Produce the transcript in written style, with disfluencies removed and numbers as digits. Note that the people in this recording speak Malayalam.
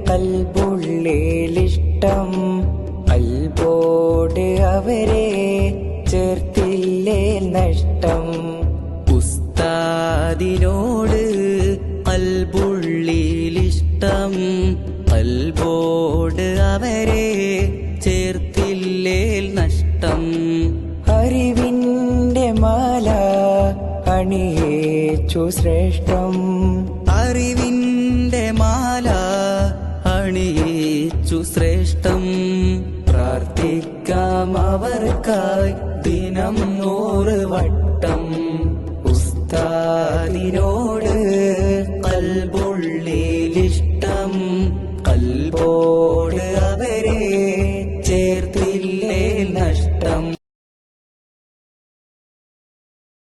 കൽബുള്ളിലിഷ്ടം കൽബോട് അവരെ ചേർത്തില്ലേ നഷ്ടം. ഉസ്താദിനോട് കൽബുള്ളിലിഷ്ടം കൽബോട് അവരെ ചേർത്തില്ലേ നഷ്ടം. അറിവിന്റെ മാല അണിയേച്ചു ശ്രേഷ്ഠം അറിവിന്റെ മാല അണിയിച്ചു ശ്രേഷ്ഠം. പ്രാർത്ഥിക്കാം അവർക്കായി ദിനം 100 വട്ടം.